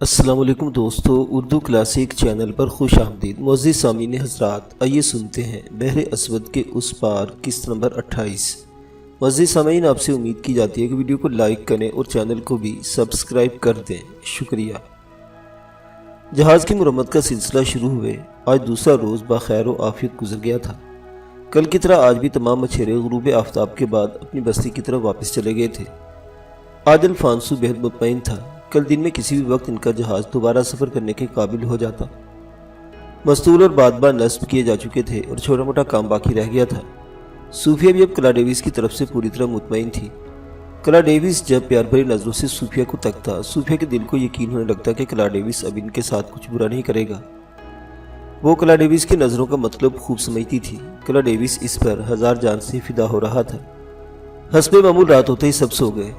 السلام علیکم دوستو، اردو کلاسک چینل پر خوش آمدید۔ معزز سامعین حضرات، آئیے سنتے ہیں بحر اسود کے اس پار قسط نمبر 28۔ معزز سامعین، آپ سے امید کی جاتی ہے کہ ویڈیو کو لائک کریں اور چینل کو بھی سبسکرائب کر دیں، شکریہ۔ جہاز کی مرمت کا سلسلہ شروع ہوئے آج دوسرا روز بخیر و عافیت گزر گیا تھا۔ کل کی طرح آج بھی تمام مچھیرے غروب آفتاب کے بعد اپنی بستی کی طرف واپس چلے گئے تھے۔ آج الفانسو بہت مطمئن تھا، کل دن میں کسی بھی وقت ان کا جہاز دوبارہ سفر کرنے کے قابل ہو جاتا۔ مستول اور بادباں نصب کیے جا چکے تھے اور چھوٹا موٹا کام باقی رہ گیا تھا۔ صوفیہ بھی اب کلا ڈیوس کی طرف سے پوری طرح مطمئن تھی۔ کلا ڈیوس جب پیار بھری نظروں سے صوفیہ کو تکتا، صوفیہ کے دل کو یقین ہونے لگتا کہ کلا ڈیوس اب ان کے ساتھ کچھ برا نہیں کرے گا۔ وہ کلا ڈیوس کی نظروں کا مطلب خوب سمجھتی تھی۔ کلا ڈیوس اس پر ہزار جان سے فدا ہو رہا تھا۔ حسب معمول رات ہوتے ہی سب سو گئے۔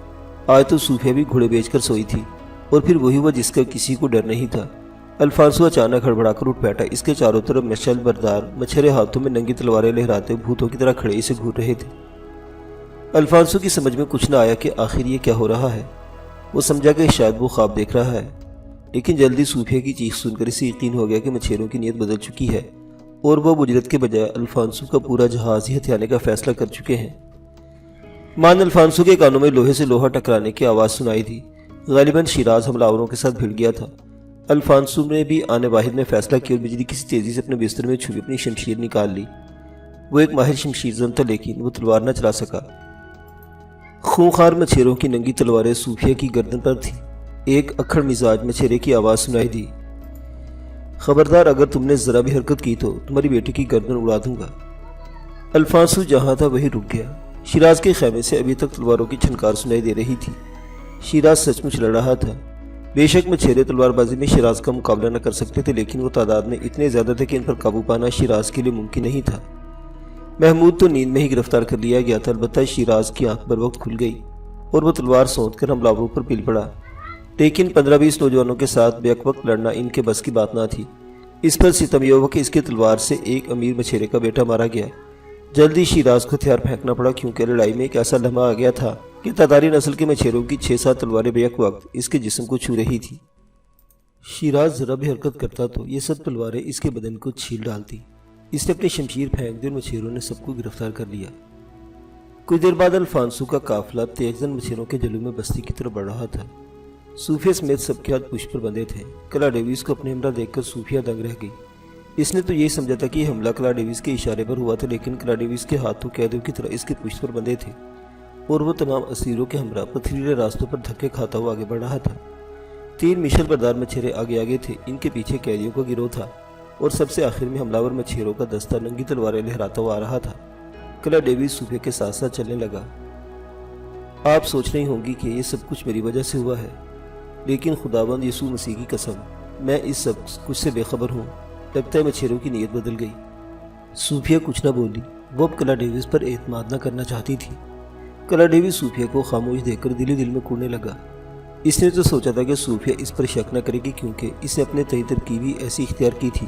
آج تو صوفیہ بھی گھوڑے بیچ کر سوئی تھی، اور پھر وہی ہوا جس کا کسی کو ڈر نہیں تھا۔ الفانسو اچانک ہڑبڑا کر اٹھ بیٹھا۔ اس کے چاروں طرف مشعل بردار مچھرے ہاتھوں میں ننگی تلواریں لہراتے بھوتوں کی طرح کھڑے اسے گھور رہے تھے۔ الفانسو کی سمجھ میں کچھ نہ آیا کہ آخر یہ کیا ہو رہا ہے۔ وہ سمجھا کہ شاید وہ خواب دیکھ رہا ہے، لیکن جلدی صوفیہ کی چیخ سن کر اسے یقین ہو گیا کہ مچھیروں کی نیت بدل چکی ہے اور وہ بجرت کے بجائے الفانسو کا پورا جہاز ہی ہتھیانے کا فیصلہ کر چکے ہیں۔ مان الفانسو کے کانوں میں لوہے سے لوہا ٹکرانے کی آواز سنائی تھی۔ غالباً شیراز حملہ آوروں کے ساتھ بھیڑ گیا تھا۔ الفانسو نے بھی آنے واحد میں فیصلہ کیا اور بجلی کسی تیزی سے اپنے بستر میں چھپی اپنی شمشیر نکال لی۔ وہ ایک ماہر شمشیر زن تھا، لیکن وہ تلوار نہ چلا سکا۔ خونخوار مچھیروں کی ننگی تلواریں صوفیہ کی گردن پر تھیں۔ ایک اکھڑ مزاج مچھیرے کی آواز سنائی دی، خبردار، اگر تم نے ذرا بھی حرکت کی تو تمہاری بیٹی کی گردن اڑا دوں گا۔ الفانسو جہاں تھا وہی رک گیا۔ شیراز کے خیمے سے ابھی تک تلواروں کی چھنکار سنائی دے رہی تھی۔ شیراز سچ مچ لڑ رہا تھا۔ بے شک مچھیرے تلوار بازی میں شیراز کا مقابلہ نہ کر سکتے تھے، لیکن وہ تعداد میں اتنے زیادہ تھے کہ ان پر قابو پانا شیراز کے لیے ممکن نہیں تھا۔ محمود تو نیند میں ہی گرفتار کر لیا گیا تھا، البتہ شیراز کی آنکھ بر وقت کھل گئی اور وہ تلوار سونت کر حملہ آوروں پر پل پڑا، لیکن 15-20 نوجوانوں کے ساتھ بیک وقت لڑنا ان کے بس کی بات نہ تھی۔ اس پر ستم یہ ہوا کہ اس کے تلوار سے ایک امیر مچھیرے کا بیٹا مارا گیا۔ جلدی شیراز کو ہتھیار پھینکنا پڑا، کیونکہ لڑائی میں ایک ایسا لمحہ آ گیا تھا کہ تاتاری نسل کے مچھیروں کی 6-7 تلواریں بیک وقت اس کے جسم کو چھو رہی تھی۔ شیراز ذرا بھی حرکت کرتا تو یہ سب تلواریں اس کے بدن کو چھیل ڈالتی۔ اس نے اپنی شمشیر پھینک دی اور مچھیروں نے سب کو گرفتار کر لیا۔ کچھ دیر بعد الفانسو کا قافلہ تیزن مچھیروں کے جلو میں بستی کی طرف بڑھ رہا تھا۔ صوفیہ سمیت سب کے ہاتھ پشت پر بندھے تھے۔ کلا ڈیوس کو اپنے ہمراہ دیکھ کر صوفیہ دنگ رہ گئی۔ اس نے تو یہی سمجھا تھا کہ یہ حملہ کلا ڈیوس کے اشارے پر ہوا تھا، لیکن کلا ڈیوس کے ہاتھوں قیدیوں کی طرح اس کے پشت پر بندھے تھے اور وہ تمام اسیروں کے ہمراہ پتھریلے راستوں پر دھکے کھاتا ہوا آگے بڑھ رہا تھا۔ 3 مشعل بردار مچھیرے آگے تھے، ان کے پیچھے قیدیوں کا گروہ تھا اور سب سے آخر میں حملہ آور مچھیروں کا دستہ ننگی تلواریں لہراتا ہوا آ رہا تھا۔ کلا ڈیوس صوفیہ کے ساتھ ساتھ چلنے لگا۔ آپ سوچ رہی ہوں گی کہ یہ سب کچھ میری وجہ سے ہوا ہے، لیکن خداوند یسوع مسیح کی قسم، میں اس سب کچھ سے بے خبر ہوں۔ لگتا ہے مچھیروں کی نیت بدل گئی۔ صوفیہ کچھ نہ بولی، وہ اب کلا ڈیوس پر اعتماد نہ کرنا چاہتی تھی۔ کلا ڈیوس صوفیہ کو خاموش دیکھ کر دل ہی دل میں کوڑنے لگا۔ اس نے تو سوچا تھا کہ صوفیہ اس پر شک نہ کرے گی، کیونکہ اس نے اپنے تئی ترکیبی ایسی اختیار کی تھی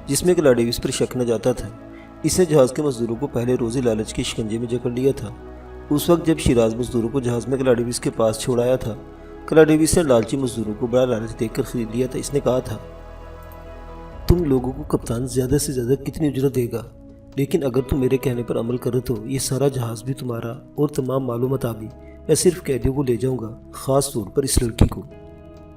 جس میں کلا ڈیوس پر شک نہ جاتا تھا۔ اس نے جہاز کے مزدوروں کو پہلے روزی لالچ کے شکنجے میں جکڑ لیا تھا۔ اس وقت جب شیراز مزدوروں کو جہاز میں کلا ڈیوس کے پاس چھوڑایا تھا، کلا ڈیوس نے لالچی مزدوروں کو بڑا لالچ دیکھ کر خرید لیا تھا۔ اس نے کہا تھا، تم لوگوں کو کپتان زیادہ سے زیادہ کتنی اجرت دے گا، لیکن اگر تم میرے کہنے پر عمل کرو تو یہ سارا جہاز بھی تمہارا اور تمام مال و متاع بھی۔ میں صرف قیدیوں کو لے جاؤں گا، خاص طور پر اس لڑکی کو۔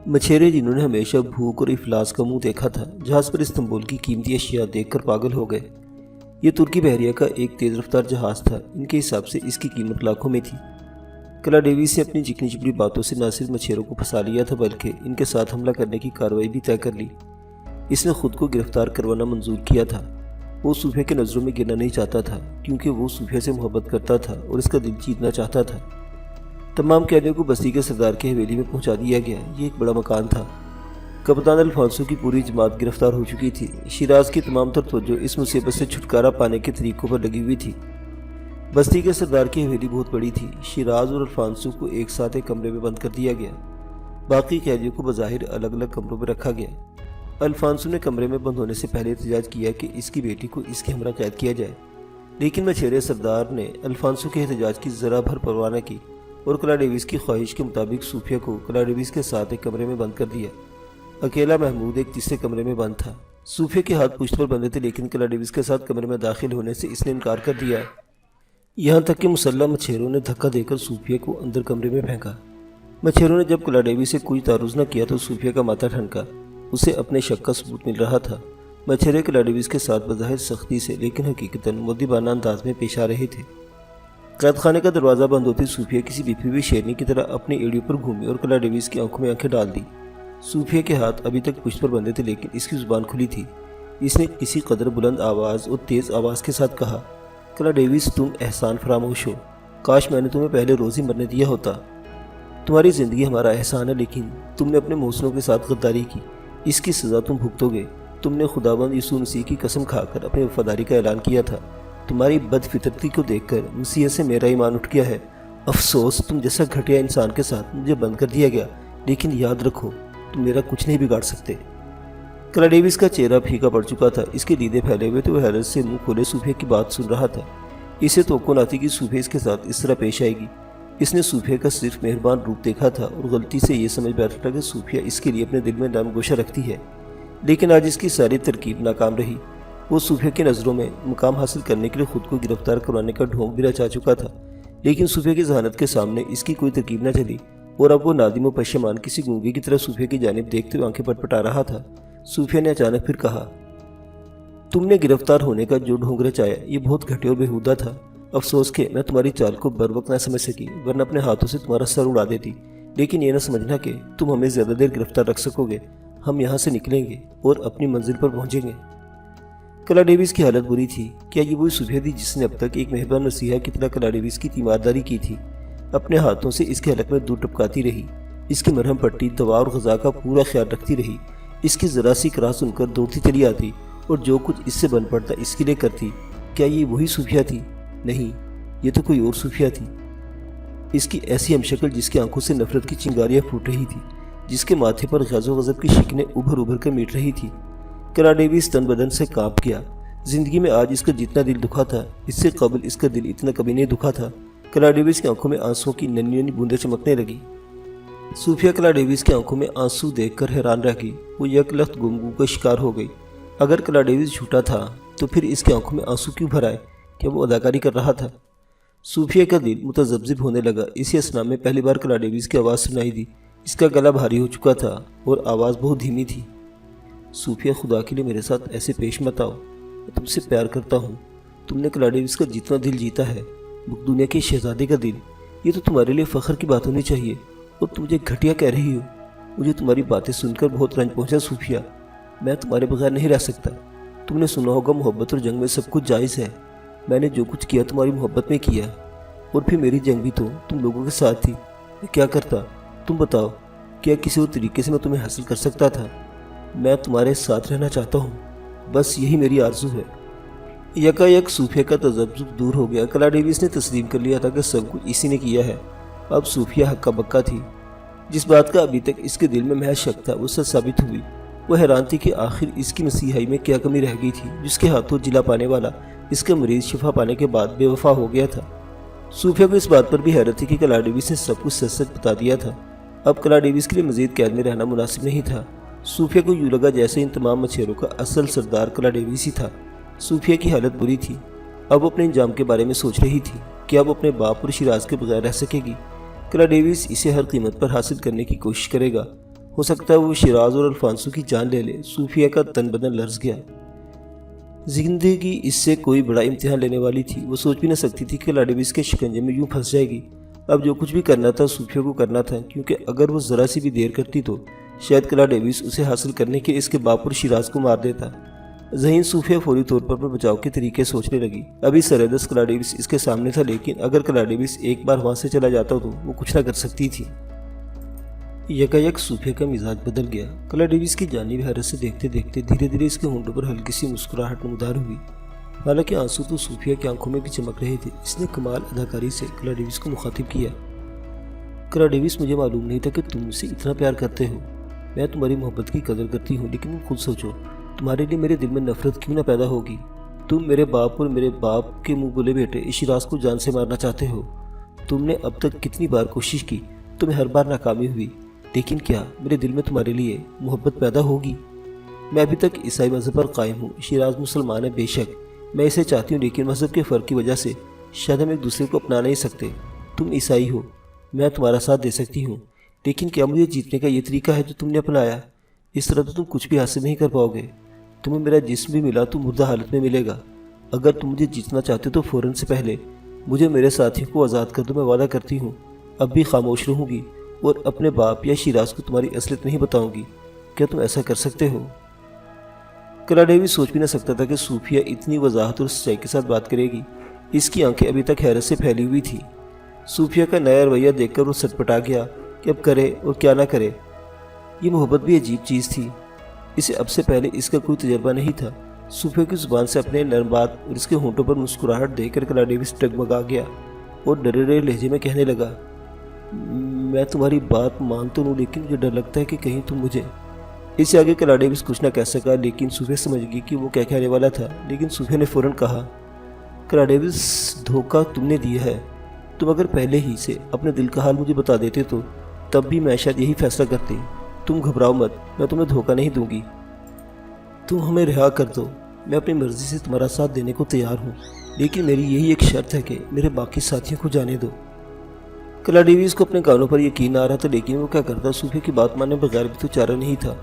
مچھیرے جنہوں نے ہمیشہ بھوک اور افلاس کا منہ دیکھا تھا، جہاز پر استنبول کی قیمتی اشیاء دیکھ کر پاگل ہو گئے۔ یہ ترکی بحریہ کا ایک تیز رفتار جہاز تھا، ان کے حساب سے اس کی قیمت لاکھوں میں تھی۔ کلا ڈیوس نے اپنی چکنی چپڑی باتوں سے نہ صرف مچھیروں کو پھنسا لیا تھا، بلکہ ان کے ساتھ حملہ کرنے کی کارروائی بھی طے کر لی۔ اس نے خود کو گرفتار کروانا منظور کیا تھا۔ وہ صوفیہ کے نظروں میں گرنا نہیں چاہتا تھا، کیونکہ وہ صوفیہ سے محبت کرتا تھا اور اس کا دل جیتنا چاہتا تھا۔ تمام قیدیوں کو بستی کے سردار کی حویلی میں پہنچا دیا گیا۔ یہ ایک بڑا مکان تھا۔ کپتان الفانسو کی پوری جماعت گرفتار ہو چکی تھی۔ شیراز کی تمام تر توجہ اس مصیبت سے چھٹکارا پانے کے طریقوں پر لگی ہوئی تھی۔ بستی کے سردار کی حویلی بہت بڑی تھی۔ شیراز اور الفانسو کو ایک ساتھ ایک کمرے میں بند کر دیا گیا۔ باقی قیدیوں کو بظاہر الگ الگ کمروں میں رکھا گیا۔ الفانسو نے کمرے میں بند ہونے سے پہلے احتجاج کیا کہ اس کی بیٹی کو اس کے ہمراہ قید کیا جائے، لیکن مچھیرے سردار نے الفانسو کے احتجاج کی ذرا بھر پرواہ نہ کی اور کلا ڈیوس کی خواہش کے مطابق صوفیہ کو کلا ڈیوس کے ساتھ ایک کمرے میں بند کر دیا۔ اکیلا محمود ایک تیسرے کمرے میں بند تھا۔ صوفیہ کے ہاتھ پشت پر بندھے تھے، لیکن کلا ڈیوس کے ساتھ کمرے میں داخل ہونے سے اس نے انکار کر دیا، یہاں تک کہ مسلح مچھیروں نے دھکا دے کر صوفیہ کو اندر کمرے میں پھینکا۔ مچھیروں نے جب کلا ڈیوس سے کوئی تعرض نہ کیا تو صوفیہ کا ماتھا ٹھنکا، اسے اپنے شک کا ثبوت مل رہا تھا۔ مچھیرے کلا ڈیوس کے ساتھ بظاہر سختی سے لیکن حقیقتاً مؤدبانہ انداز میں پیش آ رہے تھے۔ قید خانے کا دروازہ بند ہوتے صوفیہ کسی بپھی ہوئی شیرنی کی طرح اپنی ایڑیوں پر گھومی اور کلا ڈیوس کی آنکھوں میں آنکھیں ڈال دی۔ صوفیہ کے ہاتھ ابھی تک پشت پر بندھے تھے، لیکن اس کی زبان کھلی تھی۔ اس نے کسی قدر بلند آواز اور تیز آواز کے ساتھ کہا، کلا ڈیوس تم احسان فراموش ہو، کاش میں نے تمہیں پہلے روز ہی مرنے دیا ہوتا۔ تمہاری زندگی ہمارا احسان ہے، لیکن تم نے اپنے محسنوں کے ساتھ غداری کی، اس کی سزا تم بھگتو گے۔ تم نے خداوند یسوع مسیح کی قسم کھا کر اپنی وفاداری کا اعلان کیا تھا۔ تمہاری بد فطرتی کو دیکھ کر مسیح سے میرا ایمان اٹھ گیا ہے۔ افسوس تم جیسا گھٹیا انسان کے ساتھ مجھے بند کر دیا گیا، لیکن یاد رکھو تم میرا کچھ نہیں بگاڑ سکتے۔ کلا ڈیوس کا چہرہ پھیکا پڑ چکا تھا، اس کے دیدے پھیلے ہوئے تھے، وہ حیرت سے منہ کھولے صوفیہ کی بات سن رہا تھا۔ اسے توقع نہ تھی کہ صوفیہ اس کے ساتھ اس طرح پیش آئے گی۔ اس نے صوفیہ کا صرف مہربان روپ دیکھا تھا اور غلطی سے یہ سمجھ بیٹھا تھا کہ صوفیہ اس کے لیے اپنے دل میں نرم گوشہ رکھتی ہے، لیکن آج اس کی ساری ترکیب ناکام رہی۔ وہ صوفیہ کی نظروں میں مقام حاصل کرنے کے لیے خود کو گرفتار کروانے کا ڈھونگ بھی رچا چکا تھا، لیکن صوفیہ کی ذہانت کے سامنے اس کی کوئی ترکیب نہ چلی، اور اب وہ نادم و پشیمان کسی گونگے کی طرح صوفیہ کی جانب دیکھتے ہوئے آنکھیں پٹپٹا رہا تھا۔ صوفیہ نے اچانک پھر کہا، تم نے گرفتار ہونے کا جو ڈھونگ رچایا یہ بہت گھٹیا اور بیہودہ تھا۔ افسوس کہ میں تمہاری چال کو بر وقت نہ سمجھ سکی، ورنہ اپنے ہاتھوں سے تمہارا سر اڑا دیتی، لیکن یہ نہ سمجھنا کہ تم ہمیں زیادہ دیر گرفتار رکھ سکو گے۔ ہم یہاں سے نکلیں گے اور اپنی منزل پر پہنچیں گے۔ کلا ڈیوس کی حالت بری تھی۔ کیا یہ وہی صوفیہ تھی جس نے اب تک ایک مہربان مسیحا کی طرح کلا ڈیوس کی تیمارداری کی تھی؟ اپنے ہاتھوں سے اس کے حلق میں دودھ ٹپکاتی رہی، اس کی مرہم پٹی، دوا اور غذا کا پورا خیال رکھتی رہی، اس کی ذرا سی کرا سن کر دوڑتی چلی آتی اور جو کچھ اس سے بن پڑتا اس کے لیے کرتی۔ کیا یہ وہی صوفیہ تھی؟ نہیں، یہ تو کوئی اور صوفیہ تھی۔ اس کی ایسی ہمشکل جس کی آنکھوں سے نفرت کی چنگاریاں پھوٹ رہی تھی، جس کے ماتھے پر غضب و غضب کی شکنیں ابھر ابھر کر میٹ رہی تھی۔ کلا ڈیوس تن بدن سے کانپ گیا۔ زندگی میں آج اس کا جتنا دل دکھا تھا، اس سے قبل اس کا دل اتنا کبھی نہیں دکھا تھا۔ کلا ڈیوس کی آنکھوں میں آنسوں کی ننھی ننھی بوندیں چمکنے لگی۔ صوفیہ کلا ڈیوس کی آنکھوں میں آنسو دیکھ کر حیران رہ گئی، وہ یک لخت گفتگو کا شکار ہو گئی۔ اگر کلا ڈیوس جھوٹا تھا تو پھر اس کی آنکھوں میں آنسو کیوں بھر آئے؟ کیا وہ اداکاری کر رہا تھا؟ صوفیہ کا دل متذبذب ہونے لگا۔ اسی اثنا میں پہلی بار کلا ڈیوس کی آواز سنائی دی۔ اس کا گلا بھاری ہو چکا تھا اور آواز بہت دھیمی تھی۔ صوفیہ، خدا کے لیے میرے ساتھ ایسے پیش مت آؤ، میں تم سے پیار کرتا ہوں۔ تم نے کلا ڈیوس کا جتنا دل جیتا ہے، دنیا کے شہزادے کا دل، یہ تو تمہارے لیے فخر کی بات ہونی چاہیے، اور تم مجھے گھٹیا کہہ رہی ہو۔ مجھے تمہاری باتیں سن کر بہت رنج پہنچا صوفیہ، میں تمہارے بغیر نہیں رہ سکتا۔ تم نے سنا ہوگا محبت اور جنگ میں سب کچھ جائز ہے۔ میں نے جو کچھ کیا تمہاری محبت میں کیا، اور پھر میری جنگ بھی تو تم لوگوں کے ساتھ تھی۔ میں کیا کرتا؟ تم بتاؤ، کیا کسی اور طریقے سے میں تمہیں حاصل کر سکتا تھا؟ میں تمہارے ساتھ رہنا چاہتا ہوں، بس یہی میری آرزو ہے۔ یکایک صوفیہ کا تذبذب دور ہو گیا۔ کلا ڈیوس نے تسلیم کر لیا تھا کہ سب کچھ اسی نے کیا ہے۔ اب صوفیہ ہکا بکا تھی۔ جس بات کا ابھی تک اس کے دل میں محض شک تھا، وہ سچ ثابت ہوئی۔ وہ حیران تھی کہ آخر اس کی مسیحائی میں کیا کمی رہ گئی تھی، جس کے ہاتھوں جلا پانے والا اس کا مریض شفا پانے کے بعد بے وفا ہو گیا تھا۔ صوفیہ کو اس بات پر بھی حیرت تھی کہ کلا ڈیوس نے سب کچھ سچ سچ بتا دیا تھا۔ اب کلا ڈیوس کے لیے مزید قید میں رہنا مناسب نہیں تھا۔ صوفیہ کو یوں لگا جیسے ان تمام مچھیروں کا اصل سردار کلا ڈیوس ہی تھا۔ صوفیہ کی حالت بری تھی۔ اب وہ اپنے انجام کے بارے میں سوچ رہی تھی کہ اب اپنے باپ اور شیراز کے بغیر رہ سکے گی۔ کلا ڈیوس اسے ہر قیمت پر حاصل کرنے کی کوشش کرے گا۔ ہو سکتا ہے وہ شیراز اور الفانسو کی جان لے لے۔ صوفیہ کا تن بدن لرز گیا۔ زندگی اس سے کوئی بڑا امتحان لینے والی تھی۔ وہ سوچ بھی نہ سکتی تھی کہ کلا ڈیوس کے شکنجے میں یوں پھنس جائے گی۔ اب جو کچھ بھی کرنا تھا صوفیہ کو کرنا تھا، کیونکہ اگر وہ ذرا سی بھی دیر کرتی تو شاید کلا ڈیوس اسے حاصل کرنے کے اس کے باپ اور شیراز کو مار دیتا۔ ذہین صوفیہ فوری طور پر اپنے بچاؤ کے طریقے سوچنے لگی۔ ابھی سرحدست کلا ڈیوس اس کے سامنے تھا، لیکن اگر کلا ڈیوس ایک بار وہاں سے چلا جاتا تو وہ کچھ نہ کر سکتی تھی۔ یکایک صوفیہ کا مزاج بدل گیا۔ کلا ڈیوس کی جانب حیرت سے دیکھتے دیکھتے دھیرے دھیرے اس کے ہونٹوں پر ہلکی سی مسکراہٹ نمودار ہوئی۔ حالانکہ آنسو تو صوفیہ کی آنکھوں میں بھی چمک رہے تھے۔ اس نے کمال اداکاری سے کلا ڈیوس کو مخاطب کیا۔ کلا ڈیوس، مجھے معلوم نہیں تھا کہ تم مجھ سے اتنا پیار کرتے ہو۔ میں تمہاری محبت کی قدر کرتی ہوں، لیکن تم خود سوچو، تمہارے لیے میرے دل میں نفرت کیوں نہ پیدا ہوگی؟ تم میرے باپ اور میرے باپ کے منہ بولے بیٹے شیراز کو جان سے مارنا چاہتے ہو۔ تم نے اب تک کتنی بار کوشش کی، تمہیں ہر بار ناکامی ہوئی۔ لیکن کیا میرے دل میں تمہارے لیے محبت پیدا ہوگی؟ میں ابھی تک عیسائی مذہب پر قائم ہوں، شیراز مسلمان ہے، بے شک میں اسے چاہتی ہوں، لیکن مذہب کے فرق کی وجہ سے شاید ہم ایک دوسرے کو اپنا نہیں سکتے۔ تم عیسائی ہو، میں تمہارا ساتھ دے سکتی ہوں، لیکن کیا مجھے جیتنے کا یہ طریقہ ہے جو تم نے اپنایا؟ اس طرح تو تم کچھ بھی حاصل نہیں کر پاؤ گے۔ تمہیں میرا جسم بھی ملا تو مردہ حالت میں ملے گا۔ اگر تم مجھے جیتنا چاہتے تو فوراً سے پہلے مجھے میرے ساتھیوں کو آزاد کر دو۔ میں وعدہ کرتی ہوں اب بھی خاموش رہوں گی اور اپنے باپ یا شیراز کو تمہاری اصلیت نہیں بتاؤں گی۔ کیا تم ایسا کر سکتے ہو؟ کلاڈیوس سوچ بھی نہ سکتا تھا کہ صوفیہ اتنی وضاحت اور سچائی کے ساتھ بات کرے گی۔ اس کی آنکھیں ابھی تک حیرت سے پھیلی ہوئی تھی۔ صوفیہ کا نیا رویہ دیکھ کر وہ سٹپٹا گیا کہ اب کرے اور کیا نہ کرے۔ یہ محبت بھی عجیب چیز تھی، اسے اب سے پہلے اس کا کوئی تجربہ نہیں تھا۔ صوفیہ کی زبان سے اپنے نرم بات اور اس کے ہونٹوں پر مسکراہٹ دیکھ کر کلاڈیوس ڈگمگا گیا اور ڈرے ڈرے لہجے میں کہنے لگا، میں تمہاری بات مان تو لوں، لیکن مجھے ڈر لگتا ہے کہ کہیں تم مجھے۔ اس سے آگے کلاڈیوس کچھ نہ کہہ سکا، لیکن صوفیہ سمجھ گئی کہ وہ کیا کہنے والا تھا۔ لیکن صوفیہ نے فوراً کہا، کلاڈیوس دھوکہ تم نے دیا ہے۔ تم اگر پہلے ہی سے اپنے دل کا حال مجھے بتا دیتے تو تب بھی میں شاید یہی فیصلہ کرتی۔ تم گھبراؤ مت، میں تمہیں دھوکہ نہیں دوں گی۔ تم ہمیں رہا کر دو، میں اپنی مرضی سے تمہارا ساتھ دینے کو تیار ہوں، لیکن میری یہی ایک شرط ہے کہ میرے باقی ساتھیوں کو جانے دو۔ کلاڈیوس کو اپنے کانوں پر یقین آ رہا تھا، لیکن وہ کیا کرتا؟ صوفیہ کی بات ماننے بغیر بھی تو چارہ نہیں تھا۔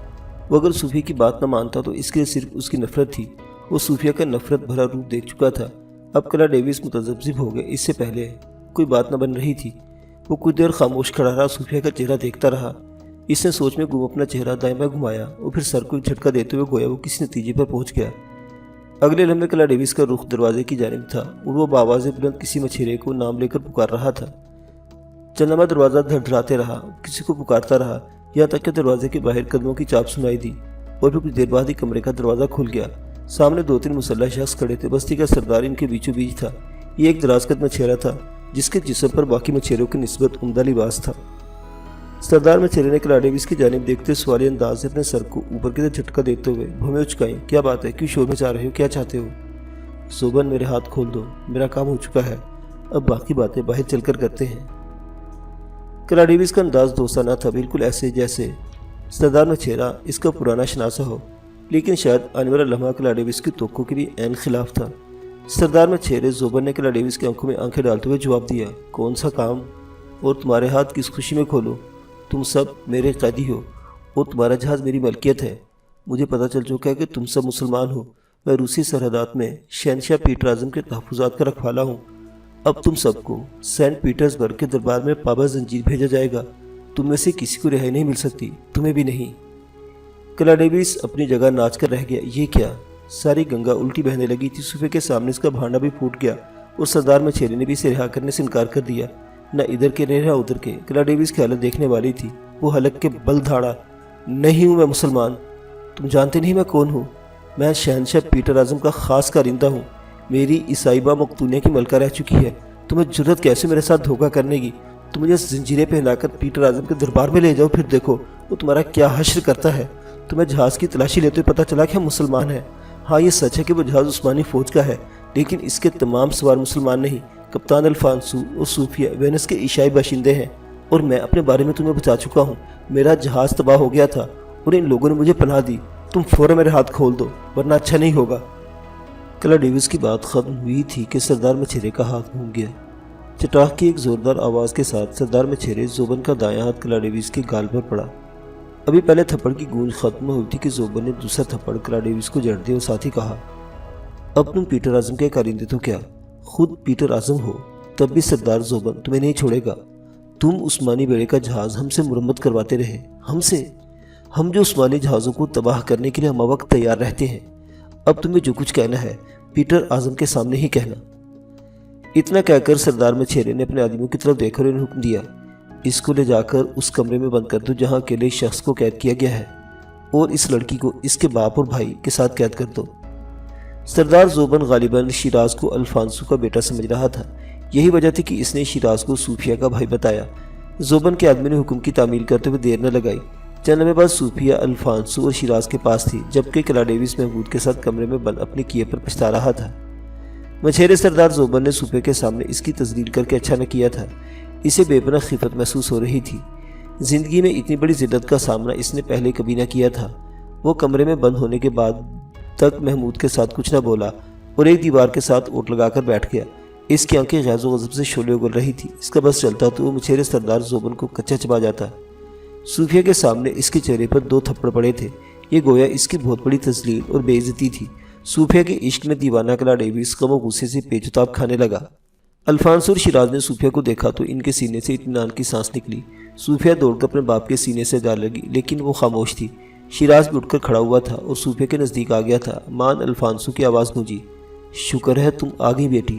وہ اگر صوفیہ کی بات نہ مانتا تو اس کے لیے صرف اس کی نفرت تھی۔ وہ صوفیہ کا نفرت بھرا روپ دیکھ چکا تھا۔ اب کلاڈیوس متذبذب ہو گیا۔ اس سے پہلے کوئی بات نہ بن رہی تھی۔ وہ کچھ دیر خاموش کھڑا رہا، صوفیہ کا چہرہ دیکھتا رہا۔ اس نے سوچ میں گم اپنا چہرہ دائیں بائیں گھمایا اور پھر سر کو ایک جھٹکا دیتے ہوئے گویا وہ کسی نتیجے پر پہنچ گیا۔ اگلے لمحے کلاڈیوس کا رخ دروازے کی جانب تھا اور وہ بآواز بلند کسی مچھیرے کو نام لے کر پکار رہا تھا۔ چند لمحہ دروازہ دھڑدھڑاتے رہا، کسی کو پکارتا رہا، یہاں تک کہ دروازے کے باہر قدموں کی چاپ سنائی دی اور پھر کچھ دیر بعد ہی کمرے کا دروازہ کھل گیا۔ سامنے 2-3 مسلح شخص کھڑے تھے۔ بستی کا سردار ان کے بیچوں بیچ تھا۔ یہ ایک دراز قد مچھیرا تھا جس کے جسم پر باقی مچھیروں کی نسبت عمدہ لباس تھا۔ سردار مچھیرے نے کلاڈیوس کی جانب دیکھتے سوالی انداز سے اپنے سر کو اوپر کی طرف جھٹکا دیتے ہوئے بھویں اچکائیں۔ کیا بات ہے؟ کیوں شور مچا رہے ہو؟ کیا چاہتے ہو؟ زوبن، میرے ہاتھ کھول دو، میرا کام ہو چکا ہے، اب باقی باتیں باہر چل کر کرتے ہیں۔ کلاڈیوس کا انداز دوستانہ تھا، بالکل ایسے جیسے سردار مچھیرا اس کا پرانا شناسہ ہو، لیکن شاید آنے والا لمحہ کلاڈیوس کی توقع کے بھی عین خلاف تھا۔ سردار مچھیرے، زوبن نے کلاڈیوس کی آنکھوں میں آنکھیں ڈالتے ہوئے جواب دیا، کون سا کام اور تمہارے ہاتھ کس خوشی میں کھولو؟ تم سب میرے قیدی ہو اور تمہارا جہاز میری ملکیت ہے۔ مجھے پتہ چل چکا ہے کہ تم سب مسلمان ہو۔ میں روسی سرحدات میں شہنشاہ پیٹر اعظم کے تحفظات کا رکھوالا ہوں۔ اب تم سب کو سینٹ پیٹرز برگ کے دربار میں پابند زنجیر بھیجا جائے گا۔ تم میں سے کسی کو رہائی نہیں مل سکتی، تمہیں بھی نہیں۔ کلاڈیوس اپنی جگہ ناچ کر رہ گیا۔ یہ کیا؟ ساری گنگا الٹی بہنے لگی تھی۔ صوفیہ کے سامنے اس کا بھانڈا بھی پھوٹ گیا اور سردار مچھیرے نے بھی اسے رہا کرنے سے انکار کر دیا۔ نہ ادھر کے نہ ادھر کے۔ کلاڈیوس کی حالت دیکھنے والی تھی۔ وہ حلق کے بل دھاڑا، نہیں ہوں میں مسلمان۔ تم جانتے نہیں میں کون ہوں؟ میں شہنشاہ پیٹر اعظم کا خاص کارندہ ہوں۔ میری عیسائیبہ مقدونیہ کی ملکہ رہ چکی ہے۔ تمہیں جرت کیسے میرے ساتھ دھوکہ کرنے کی؟ تم مجھے زنجیریں پہنا کر پیٹر اعظم کے دربار میں لے جاؤ، پھر دیکھو وہ تمہارا کیا حشر کرتا ہے۔ تمہیں جہاز کی تلاشی لیتے ہوئے پتہ چلا کہ ہم مسلمان ہیں۔ ہاں یہ سچ ہے کہ وہ جہاز عثمانی فوج کا ہے، لیکن اس کے تمام سوار مسلمان نہیں۔ کپتان الفانسو اور صوفیہ وینس کے عیسائی باشندے ہیں، اور میں اپنے بارے میں تمہیں بتا چکا ہوں۔ میرا جہاز تباہ ہو گیا تھا اور ان لوگوں نے مجھے پناہ دی۔ تم فوراً میرے ہاتھ کھول دو ورنہ اچھا نہیں ہوگا۔ کلاڈیوس کی بات ختم ہوئی تھی کہ سردار مچھیرے کا ہاتھ گھوم گیا۔ چٹاخ کی ایک زوردار آواز کے ساتھ سردار مچھیرے زوبن کا دایاں ہاتھ کلاڈیوس کے گال پر پڑا۔ ابھی پہلے تھپڑ کی گونج ختم ہوئی تھی کہ زوبن نے دوسرا تھپڑ کلاڈیوس کو جڑ دیا اور ساتھ ہی کہا، اب تم پیٹر اعظم کے کارندے تو کیا خود پیٹر اعظم ہو، تب بھی سردار زوبن تمہیں نہیں چھوڑے گا۔ تم عثمانی بیڑے کا جہاز ہم سے مرمت کرواتے رہے، ہم سے، ہم جو عثمانی جہازوں کو تباہ کرنے کے لیے ہم وقت تیار رہتے ہیں۔ اب تمہیں جو کچھ کہنا ہے پیٹر اعظم کے سامنے ہی کہنا۔ اتنا کہہ کر سردار مچھیرے نے اپنے آدمیوں کی طرف دیکھ کر انہیں حکم دیا، اس کو لے جا کر اس کمرے میں بند کر دو جہاں اکیلے شخص کو قید کیا گیا ہے، اور اس لڑکی کو اس کے باپ اور بھائی کے ساتھ قید کر دو۔ سردار زوبن غالباً شیراز کو الفانسو کا بیٹا سمجھ رہا تھا۔ یہی وجہ تھی کہ اس نے شیراز کو صوفیہ کا بھائی بتایا۔ زوبن کے آدمی نے حکم کی تعمیل کرتے ہوئے دیر نہ لگائی۔ چند لمحے بعد صوفیہ الفانسو اور شیراز کے پاس تھی، جبکہ کلاڈیوس محمود کے ساتھ کمرے میں بند اپنے کیے پر پچھتا رہا تھا۔ مچھیرے سردار زوبن نے صوفیہ کے سامنے اس کی تذلیل کر کے اچھا نہ کیا تھا۔ اسے بے پناہ خفت محسوس ہو رہی تھی۔ زندگی میں اتنی بڑی ذلت کا سامنا اس نے پہلے کبھی نہ کیا تھا۔ وہ کمرے میں بند ہونے کے بعد تک محمود کے ساتھ کچھ نہ بولا اور ایک دیوار کے ساتھ اوٹ لگا کر بیٹھ گیا۔ اس کی آنکھیں غیظ و غضب سے شعلے اگل رہی تھی۔ اس کا بس چلتا تو وہ مچھیرے سردار زوبن کو کچا چبا جاتا۔ صوفیہ کے سامنے اس کے چہرے پر 2 تھپڑ پڑے تھے۔ یہ گویا اس کی بہت بڑی تذلیل اور بے عزتی تھی۔ صوفیہ کے عشق میں دیوانہ کلا ڈیوس غم و غصے سے پیچ و تاب کھانے لگا۔ الفانسو اور شیراز نے صوفیہ کو دیکھا تو ان کے سینے سے اطمینان کی سانس نکلی۔ صوفیہ دوڑ کر اپنے باپ کے سینے سے جا لگی، لیکن وہ خاموش تھی۔ شیراز بھی اٹھ کر کھڑا ہوا تھا اور صوفیہ کے نزدیک آ گیا تھا۔ مان الفانسو کی آواز گونجی، شکر ہے تم آ گئی بیٹی۔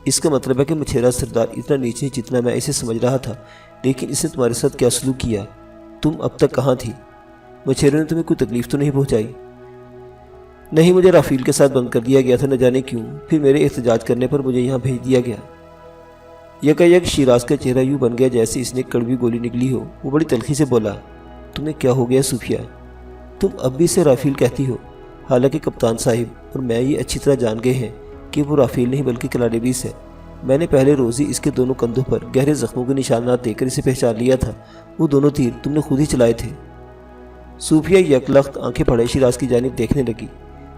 اس کا مطلب ہے کہ مچھیرا سردار اتنا نیچے جتنا میں اسے سمجھ رہا تھا، لیکن اس نے تمہارے ساتھ کیا سلوک کیا؟ تم اب تک کہاں تھی؟ مچھیروں نے تمہیں کوئی تکلیف تو نہیں پہنچائی؟ نہیں، مجھے رافیل کے ساتھ بند کر دیا گیا تھا، نہ جانے کیوں۔ پھر میرے احتجاج کرنے پر مجھے یہاں بھیج دیا گیا۔ یکایک شیراز کا چہرہ یوں بن گیا جیسے اس نے کڑوی گولی نکلی ہو۔ وہ بڑی تلخی سے بولا، تمہیں کیا ہو گیا صوفیہ؟ تم اب بھی اسے رافیل کہتی ہو، حالانکہ کپتان صاحب اور میں یہ اچھی طرح جان گئے ہیں کہ وہ رافیل نہیں بلکہ کلاڈیوس ہے۔ میں نے پہلے روز ہی اس کے دونوں کندھوں پر گہرے زخموں کے نشانات دیکھ کر اسے پہچان لیا تھا۔ وہ دونوں تیر تم نے خود ہی چلائے تھے۔ صوفیہ یکلخت آنکھیں پھاڑے شیراز کی جانب دیکھنے لگی۔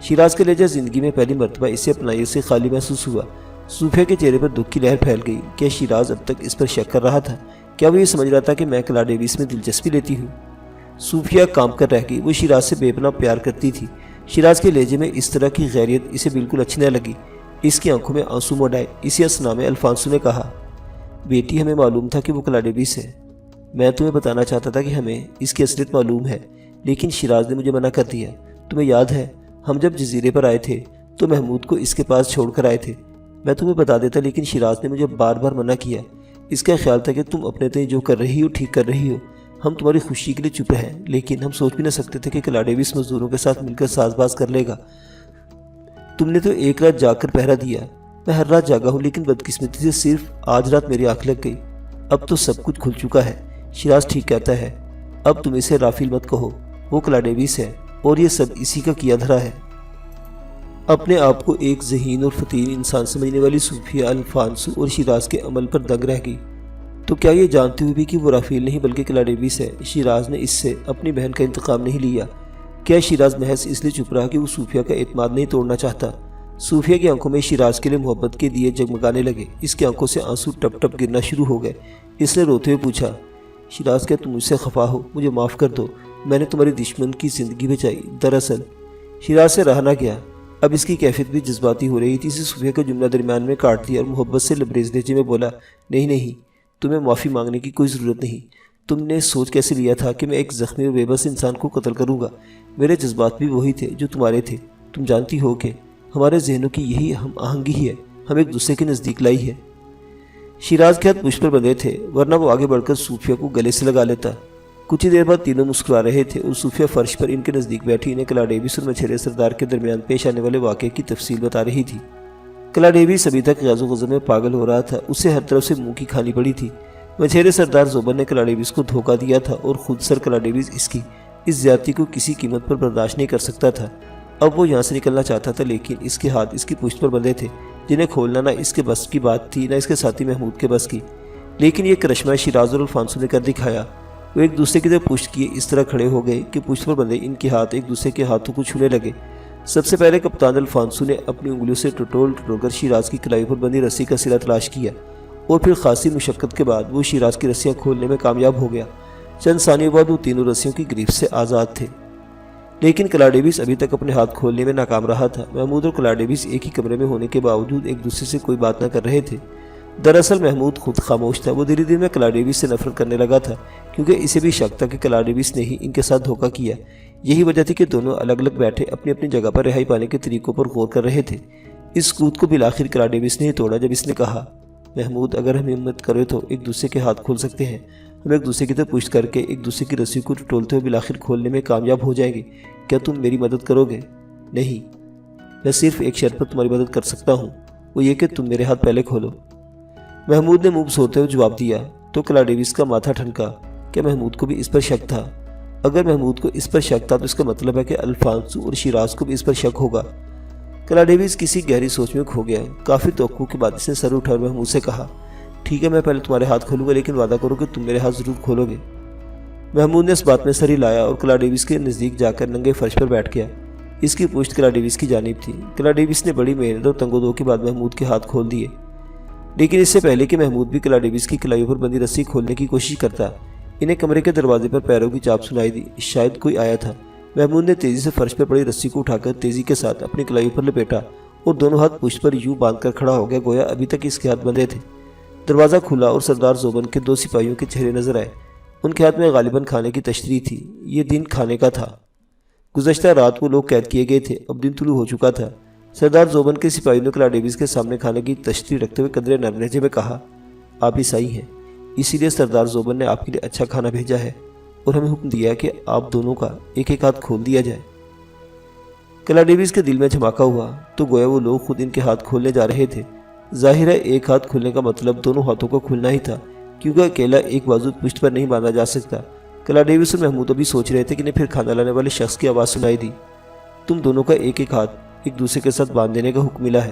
شیراز کا لہجہ زندگی میں پہلی مرتبہ اسے اپنائیت سے خالی محسوس ہوا۔ صوفیہ کے چہرے پر دکھ کی لہر پھیل گئی۔ کیا شیراز اب تک اس پر شک کر رہا تھا؟ کیا وہ یہ سمجھ رہا تھا کہ میں کلاڈیوس میں دلچسپی لیتی ہوں؟ صوفیہ کام کر رہ گئی۔ وہ شیراز سے بے پناہ پیار کرتی تھی۔ شیراز کے لہجے میں اس طرح کی غیریت اسے بالکل اچھی نہ لگی۔ اس کی آنکھوں میں آنسو موڑ آئے۔ اسی اثنا میں الفانسو نے کہا، بیٹی ہمیں معلوم تھا کہ وہ کلاڈیوس ہے۔ میں تمہیں بتانا چاہتا تھا کہ ہمیں اس کی اصلیت معلوم ہے، لیکن شیراز نے مجھے منع کر دیا۔ تمہیں یاد ہے ہم جب جزیرے پر آئے تھے تو محمود کو اس کے پاس چھوڑ کر آئے تھے۔ میں تمہیں بتا دیتا، لیکن شیراز نے مجھے بار بار منع کیا۔ اس کا خیال تھا کہ تم اپنے تئیں جو کر رہی ہو ٹھیک کر رہی ہو۔ ہم تمہاری خوشی کے لیے چپ رہے، لیکن ہم سوچ بھی نہ سکتے تھے کہ کلاڈیوس مزدوروں کے ساتھ مل کر ساز باز کر لے گا۔ تم نے تو ایک رات جاگ کر پہرا دیا۔ میں ہر رات جاگا ہوں، لیکن بدقسمتی سے صرف آج رات میری آنکھ لگ گئی۔ اب تو سب کچھ کھل چکا ہے۔ شیراز ٹھیک کہتا ہے۔ اب تم اسے رافیل مت کہو، وہ کلاڈیوس ہے اور یہ سب اسی کا کیا دھرا ہے۔ اپنے آپ کو ایک ذہین اور فطین انسان سمجھنے والی صوفیہ الفانسو اور شیراز کے عمل پر دنگ رہ گئی۔ تو کیا یہ جانتے ہوئے بھی کہ وہ رافیل نہیں بلکہ کلاڈیوس ہے، شیراز نے اس سے اپنی بہن کا انتقام نہیں لیا؟ کیا شیراز محض اس لیے چپ رہا کہ وہ صوفیہ کا اعتماد نہیں توڑنا چاہتا؟ صوفیہ کی آنکھوں میں شیراز کے لیے محبت کے دیے جگمگانے لگے۔ اس کی آنکھوں سے آنسو ٹپ ٹپ گرنا شروع ہو گئے۔ اس نے روتے ہوئے پوچھا، شیراز کیا تم مجھ سے خفا ہو؟ مجھے معاف کر دو، میں نے تمہاری دشمن کی زندگی بچائی۔ دراصل شیراز سے رہا نہ گیا۔ اب اس کی کیفیت بھی جذباتی ہو رہی تھی۔ اسے صوفیہ کا جملہ درمیان میں کاٹ دیا اور محبت سے لبریز لہجے میں بولا، نہیں، تمہیں معافی مانگنے کی کوئی ضرورت نہیں۔ تم نے سوچ کیسے لیا تھا کہ میں ایک زخمی اور بے بس انسان کو قتل کروں گا؟ میرے جذبات بھی وہی تھے جو تمہارے تھے۔ تم جانتی ہو کہ ہمارے ذہنوں کی یہی ہم آہنگی ہے، ہم ایک دوسرے کے نزدیک لائی ہے۔ شیراز کے ہاتھ پشت پر بندھے تھے، ورنہ وہ آگے بڑھ کر صوفیہ کو گلے سے لگا لیتا۔ کچھ ہی دیر بعد تینوں مسکرا رہے تھے اور صوفیہ فرش پر ان کے نزدیک بیٹھی انہیں کلاڈیوس اور مچھیرے سردار کے درمیان پیش آنے والے واقعے کی تفصیل بتا رہی تھی۔ کلاڈیوس ابھی تک غیظ و غضب میں پاگل ہو رہا تھا۔ اسے ہر طرف سے منہ کی کھانی پڑی تھی۔ مچھیرے سردار زوبن نے کلاڈیوس کو دھوکہ دیا تھا اور خود سر کلاڈیوس اس زیادتی کو کسی قیمت پر برداشت نہیں کر سکتا تھا۔ اب وہ یہاں سے نکلنا چاہتا تھا، لیکن اس کے ہاتھ اس کی پشت پر بندھے تھے، جنہیں کھولنا نہ اس کے بس کی بات تھی، نہ اس کے ساتھی محمود کے بس کی۔ لیکن یہ کرشمہ شیراز اور الفانسو نے کر دکھایا۔ وہ ایک دوسرے کی طرف پشت کیے اس طرح کھڑے ہو گئے کہ پشت پر بندھے ان کے ہاتھ ایک دوسرے کے ہاتھوں کو چھونے لگے۔ سب سے پہلے کپتان الفانسو نے اپنی انگلیوں سے ٹٹول کر شیراز کی کلائی پر بندھی رسی کا سرا تلاش کیا، اور پھر خاصی مشقت کے بعد وہ شیراز کی رسیاں کھولنے میں کامیاب ہو گیا۔ چند ثانیوں بعد وہ تینوں رسیوں کی گرفت سے آزاد تھے، لیکن کلاڈیوس ابھی تک اپنے ہاتھ کھولنے میں ناکام رہا تھا۔ محمود اور کلاڈیوس ایک ہی کمرے میں ہونے کے باوجود ایک دوسرے سے کوئی بات نہ کر رہے تھے۔ دراصل محمود خود خاموش تھا۔ وہ دھیرے دھیرے میں کلاڈیوس سے نفرت کرنے لگا تھا، کیونکہ اسے بھی شک تھا کہ کلاڈیوس نے ہی ان کے ساتھ دھوکہ کیا۔ یہی وجہ تھی کہ دونوں الگ الگ بیٹھے اپنی اپنی جگہ پر رہائی پانے کے طریقوں پر غور کر رہے تھے۔ اس سکوت کو بالآخر کلاڈیوس نے ہی توڑا جب اس نے کہا، محمود اگر ہم ہمت کرے تو ایک دوسرے کے ہاتھ کھول سکتے ہیں۔ ہم ایک دوسرے کی طرف پشت کر کے ایک دوسرے کی رسی کو ٹٹولتے ہوئے بالآخر کھولنے میں کامیاب ہو جائیں گے۔ کیا تم میری مدد کرو گے؟ نہیں، میں صرف ایک شرط پر تمہاری مدد کر سکتا ہوں، وہ یہ کہ تم میرے ہاتھ پہلے کھولو۔ محمود نے منہ بسوتے ہوئے جواب دیا۔ تو کلاڈیوس کا ماتھا ٹھنکا۔ کیا محمود کو بھی اس پر شک تھا؟ اگر محمود کو اس پر شک تھا تو اس کا مطلب ہے کہ الفانسو اور شیراز کو بھی اس پر شک ہوگا۔ کلاڈیوس کسی گہری سوچ میں کھو گیا۔ کافی توقع کے بعد اس نے سر اٹھا اور محمود سے کہا، ٹھیک ہے، میں پہلے تمہارے ہاتھ کھولوں گا، لیکن وعدہ کرو کہ تم میرے ہاتھ ضرور کھولو گے۔ محمود نے اس بات میں سر ہلایا اور کلا ڈیوس کے نزدیک جا کر ننگے فرش پر بیٹھ گیا۔ اس کی پشت کلا ڈیوس کی جانب تھی۔ کلا ڈیوس نے بڑی محنت اور تنگ و دو کے بعد محمود کے ہاتھ کھول دیے، لیکن اس سے پہلے کہ محمود بھی کلا ڈیوس کی کلائیوں پر بندی رسی کھولنے کی کوشش کرتا، انہیں کمرے کے دروازے پر پیروں کی چاپ سنائی دی۔ شاید کوئی آیا تھا۔ محمود نے تیزی سے فرش پر پڑی رسی کو اٹھا کر تیزی کے ساتھ اپنی کلائیوں پر لپیٹا اور دونوں ہاتھ پشت پر یوں باندھ کر کھڑا ہو گیا گویا ابھی تک اس کے ہاتھ بندھے تھے۔ دروازہ کھلا اور سردار زوبن کے 2 سپاہیوں کے چہرے نظر آئے۔ ان کے ہاتھ میں غالباً کھانے کی تشتری تھی۔ یہ دن کھانے کا تھا۔ گزشتہ رات وہ لوگ قید کیے گئے تھے، اب دن طلوع ہو چکا تھا۔ سردار زوبن کے سپاہیوں نے کلا ڈیوس کے سامنے کھانے کی تشتری رکھتے ہوئے قدرے نرم لہجے میں کہا، آپ عیسائی ہیں، اسی لیے سردار زوبن نے آپ کے لیے اچھا کھانا بھیجا ہے اور ہمیں حکم دیا ہے کہ آپ دونوں کا ایک ایک ہاتھ کھول دیا جائے۔ کلا ڈیوس کے دل میں دھماکہ ہوا تو گویا وہ لوگ خود ان کے ہاتھ کھولنے جا رہے تھے۔ ظاہر ہے ایک ہاتھ کھولنے کا مطلب دونوں ہاتھوں کو کھولنا ہی تھا، کیونکہ اکیلا ایک بازو پشت پر نہیں باندھا جا سکتا۔ کلا ڈیوس اور محمود ابھی سوچ رہے تھے کہ انہیں پھر کھانا لانے والے شخص کی آواز سنائی دی، تم دونوں کا ایک ایک ہاتھ ایک دوسرے کے ساتھ باندھ دینے کا حکم ملا ہے۔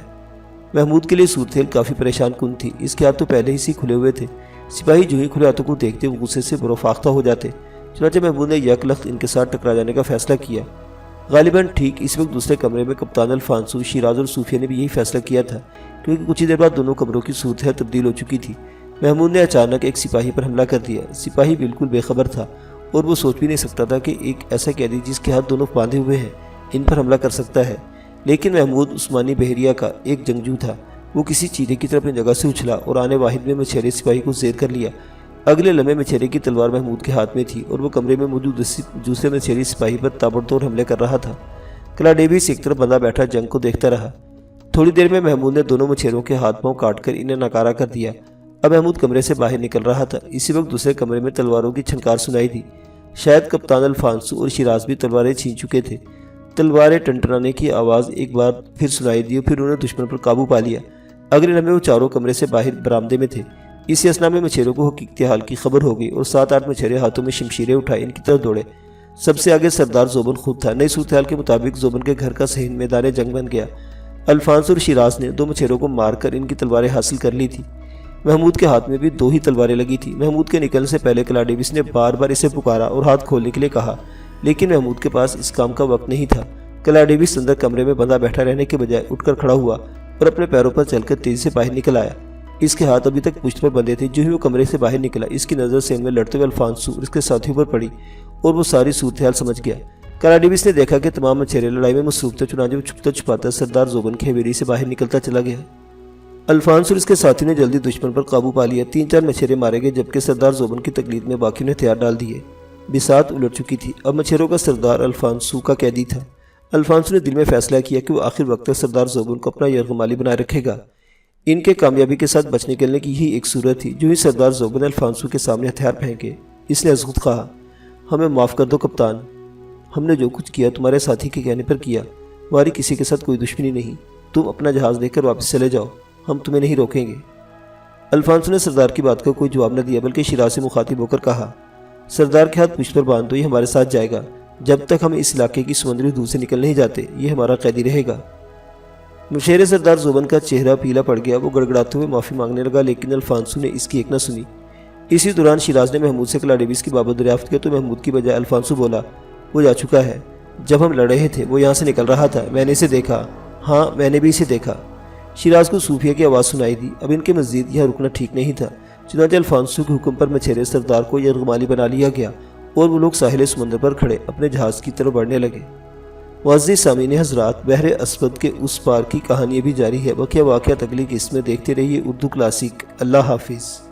محمود کے لیے صورتحال کافی پریشان کن تھی۔ اس کے ہاتھ تو پہلے ہی سے کھلے ہوئے تھے۔ سپاہی جو ہی کھلے ہاتھوں کو دیکھتے وہ غصے سے برفاختہ ہو جاتے۔ چنانچہ محمود نے یک لخت ان کے ساتھ ٹکرا جانے کا فیصلہ کیا۔ غالباً ٹھیک اس وقت دوسرے کمرے میں کپتان الفانسو، شیراز اور صوفیہ نے بھی یہی فیصلہ کیا تھا، کیونکہ کچھ ہی دیر بعد دونوں کمروں کی صورتحال تبدیل ہو چکی تھی۔ محمود نے اچانک ایک سپاہی پر حملہ کر دیا۔ سپاہی بالکل بے خبر تھا اور وہ سوچ بھی نہیں سکتا تھا کہ ایک ایسا قیدی جس کے ہاتھ دونوں باندھے ہوئے ہیں ان پر حملہ کر سکتا ہے۔ لیکن محمود عثمانی بحریہ کا ایک جنگجو تھا۔ وہ کسی چیرے کی طرح اپنی جگہ سے اچھلا اور آنے واحد میں مچھیرے سپاہی کو زیر کر لیا۔ اگلے لمحے مچھیرے کی تلوار محمود کے ہاتھ میں تھی اور وہ کمرے میں موجود دوسرے مچھیرے سپاہی پر تابڑتوڑ حملے کر رہا تھا۔ کلا ڈیوس ایک طرف بندہ بیٹھا جنگ کو دیکھتا رہا۔ تھوڑی دیر میں محمود نے دونوں مچھیروں کے ہاتھ پاؤں کاٹ کر انہیں ناکارہ کر دیا۔ اب محمود کمرے سے باہر نکل رہا تھا۔ اسی وقت دوسرے کمرے میں تلواروں کی چھنکار سنائی دی۔ شاید کپتان الفانسو اور شیراز بھی تلواریں چھین چکے تھے۔ تلواریں ٹنٹنانے کی آواز ایک بار پھر سنائی دی اور پھر انہوں نے دشمن پر قابو پا لیا۔ اگلے لمحے وہ چاروں کمرے سے باہر برآمدے میں تھے۔ اسی اثنا میں مچھیروں کو حقیقت حال کی خبر ہو گئی اور 7-8 مچھیرے ہاتھوں میں شمشیریں اٹھائے ان کی طرف دوڑے۔ سب سے آگے سردار زوبن خود تھا۔ نئی صورتحال کے مطابق زوبن کے گھر کا صحن میدان جنگ بن گیا۔ الفانسو اور شیراز نے 2 مچھیروں کو مار کر ان کی تلواریں حاصل کر لی تھی۔ محمود کے ہاتھ میں بھی 2 ہی تلواریں لگی تھیں۔ محمود کے نکلنے سے پہلے کلا ڈیوس نے بار بار اسے پکارا اور ہاتھ کھولنے کے لیے کہا، لیکن محمود کے پاس اس کام کا وقت نہیں تھا۔ کلا ڈیوس اندر کمرے میں بندہ بیٹھا رہنے کے بجائے اٹھ کر کھڑا ہوا اور اپنے پیروں پر چل کر تیزی سے باہر نکل آیا۔ اس کے ہاتھ ابھی تک پشت پر بندھے تھے۔ جو ہی وہ کمرے سے باہر نکلا اس کی نظر سین میں لڑتے ہوئے الفانسو اور اس کے ساتھیوں پر پڑی اور وہ ساری صورتحال سمجھ گیا۔ کلا ڈیوس نے دیکھا کہ تمام مچھیرے لڑائی میں مصروف تھے، چنانچہ وہ چھپتا چھپاتا سردار زوبن کی حویلی سے باہر نکلتا چلا گیا۔ الفانسو اور اس کے ساتھی نے جلدی دشمن پر قابو پا لیا۔ 3-4 مچھیرے مارے گئے جبکہ سردار زوبن کی تقلید میں باقیوں نے ہتھیار ڈال دیے۔ بساط الٹ چکی تھی۔ اب مچھیروں کا سردار الفانسو کا قیدی تھا۔ الفانسو نے دل میں فیصلہ کیا کہ وہ آخر وقت تک سردار زوبن کو اپنا یرغمالی بنائے رکھے گا۔ ان کے کامیابی کے ساتھ بچ نکلنے کی یہی ایک صورت تھی۔ جو ہی سردار زوبن نے الفانسو کے سامنے ہتھیار پھینکے، اس نے ازخود کہا، ہمیں معاف کر دو کپتان، ہم نے جو کچھ کیا تمہارے ساتھی کے کہنے پر کیا۔ ہماری کسی کے ساتھ کوئی دشمنی نہیں۔ تم اپنا جہاز لے کر واپس چلے جاؤ، ہم تمہیں نہیں روکیں گے۔ الفانسو نے سردار کی بات کا کوئی جواب نہ دیا بلکہ شیراز سے مخاطب ہو کر کہا، سردار کے ہاتھ پشت پر باندھ دو، یہ ہمارے ساتھ جائے گا۔ جب تک ہم اس علاقے کی سمندری دھوپ سے نکل نہیں جاتے یہ ہمارا قیدی رہے گا۔ مشیر سردار زوبن کا چہرہ پیلا پڑ گیا۔ وہ گڑگڑاتے ہوئے معافی مانگنے لگا لیکن الفانسو نے اس کی ایک نہ سنی۔ اسی دوران شیراز نے محمود سے کلا ڈیوس کی بابت دریافت کیا تو محمود کی بجائے الفانسو بولا، وہ جا چکا ہے۔ جب ہم لڑ رہے تھے وہ یہاں سے نکل رہا تھا، میں نے اسے دیکھا۔ ہاں میں نے بھی اسے دیکھا۔ شیراز کو صوفیہ کی آواز سنائی دی۔ اب ان کے مزید یہاں رکنا ٹھیک نہیں تھا، چنانچہ الفانسو کے حکم پر مچھیرے سردار کو یرغمالی بنا لیا گیا اور وہ لوگ ساحل سمندر پر کھڑے اپنے جہاز کی طرف بڑھنے لگے۔ معزز سامعین حضرات، بحر اسود کے اس پار کی کہانی بھی جاری ہے۔ بقیہ واقعات اگلی قسط میں دیکھتے رہیے اردو کلاسک۔ اللہ حافظ۔